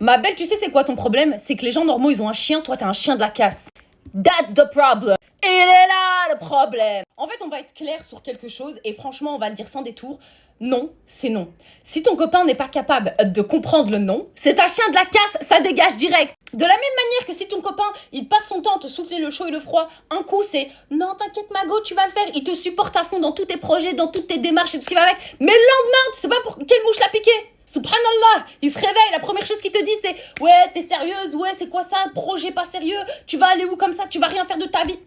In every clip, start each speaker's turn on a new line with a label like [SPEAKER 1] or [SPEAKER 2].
[SPEAKER 1] Ma belle, tu sais c'est quoi ton problème? C'est que les gens normaux, ils ont un chien, toi t'as un chien de la casse. That's the problem. Il est là le problème. En fait, on va être clair sur quelque chose et franchement, on va le dire sans détour. Non, c'est non. Si ton copain n'est pas capable de comprendre le non, c'est un chien de la casse, ça dégage direct. De la même manière que si ton copain, il passe son temps à te souffler le chaud et le froid, un coup c'est non, t'inquiète Mago, tu vas le faire. Il te supporte à fond dans tous tes projets, dans toutes tes démarches et tout ce qui va avec. Mais le lendemain, tu sais pas pour quelle mouche l'a piqué. Subhanallah, il se réveille, la première chose qu'il te dit c'est ouais, t'es sérieuse, ouais, c'est quoi ça, un projet pas sérieux, tu vas aller où comme ça, tu vas rien faire de ta vie.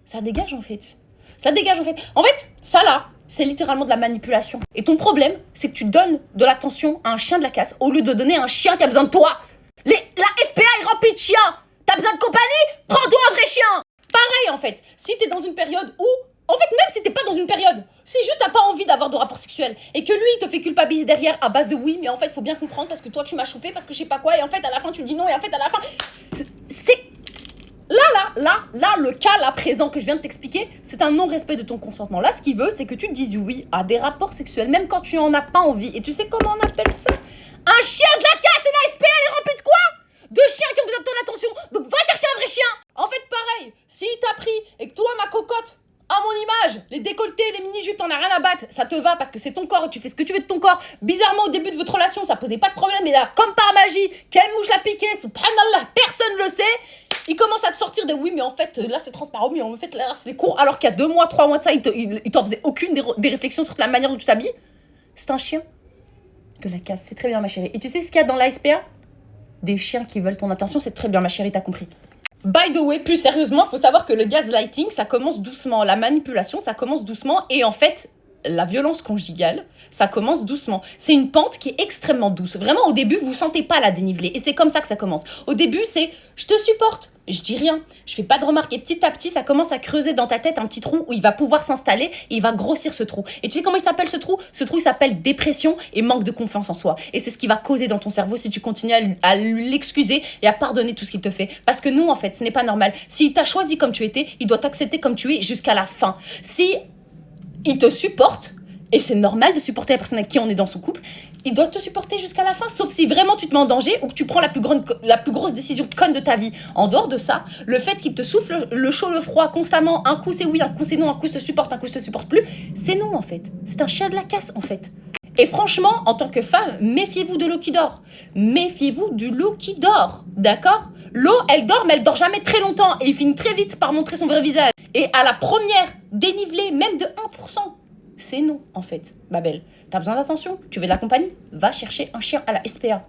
[SPEAKER 1] Ça dégage en fait. Ça dégage en fait. En fait, ça là, c'est littéralement de la manipulation. Et ton problème, c'est que tu donnes de l'attention à un chien de la casse au lieu de donner à un chien qui a besoin de toi. La SPA est remplie de chiens. T'as besoin de compagnie? Prends-toi un vrai chien. Pareil en fait, si t'es dans une période où, en fait même si t'es pas dans une période, si juste t'as pas envie d'avoir de rapport sexuel et que lui il te fait culpabiliser derrière à base de oui mais en fait faut bien comprendre parce que toi tu m'as chauffé parce que je sais pas quoi et en fait à la fin tu dis non et en fait à la fin c'est là, le cas là présent que je viens de t'expliquer, c'est un non-respect de ton consentement. Là, ce qu'il veut, c'est que tu te dises oui à des rapports sexuels, même quand tu en as pas envie. Et tu sais comment on appelle ça? Un chien de la casse et la SPA, elle est remplie de quoi? De chiens qui ont besoin de ton attention. Donc va chercher un vrai chien. En fait, pareil, s'il t'a pris et que toi, ma cocotte, à mon image, les décolletés, les mini-jupes, t'en as rien à battre, ça te va parce que c'est ton corps et tu fais ce que tu veux de ton corps. Bizarrement, au début de votre relation, ça posait pas de problème, et là, comme par magie, quelle mouche l'a piqué, subhanallah, personne le sait. Il commence à te sortir de oui, mais en fait, là c'est transparent, mais en fait, là c'est court, alors qu'il y a 2 mois, 3 mois de ça, il t'en faisait aucune des réflexions sur la manière dont tu t'habilles. C'est un chien de la casse, c'est très bien, ma chérie. Et tu sais ce qu'il y a dans la SPA? Des chiens qui veulent ton attention, c'est très bien, ma chérie, t'as compris. By the way, plus sérieusement, faut savoir que le gaslighting, ça commence doucement. La manipulation, ça commence doucement. Et en fait, la violence conjugale, ça commence doucement. C'est une pente qui est extrêmement douce. Vraiment, au début, vous sentez pas la dénivelée. Et c'est comme ça que ça commence. Au début, c'est « je te supporte ». Je dis rien, je fais pas de remarques. Et petit à petit, ça commence à creuser dans ta tête un petit trou où il va pouvoir s'installer et il va grossir ce trou. Et tu sais comment il s'appelle ce trou? Ce trou, il s'appelle dépression et manque de confiance en soi. Et c'est ce qui va causer dans ton cerveau si tu continues à l'excuser et à pardonner tout ce qu'il te fait. Parce que nous, en fait, ce n'est pas normal. S'il t'a choisi comme tu étais, il doit t'accepter comme tu es jusqu'à la fin. Si il te supporte, et c'est normal de supporter la personne avec qui on est dans son couple, il doit te supporter jusqu'à la fin, sauf si vraiment tu te mets en danger ou que tu prends la plus grosse décision conne de ta vie. En dehors de ça, le fait qu'il te souffle le chaud, le froid constamment, un coup c'est oui, un coup c'est non, un coup je te supporte, un coup je te supporte plus, c'est non en fait. C'est un chien de la casse en fait. Et franchement, en tant que femme, méfiez-vous de l'eau qui dort. Méfiez-vous du loup qui dort, d'accord? L'eau, elle dort, mais elle dort jamais très longtemps et il finit très vite par montrer son vrai visage. Et à la première dénivelée, même de 1%, c'est non, en fait, ma belle. T'as besoin d'attention? Tu veux de la compagnie? Va chercher un chien à la SPA.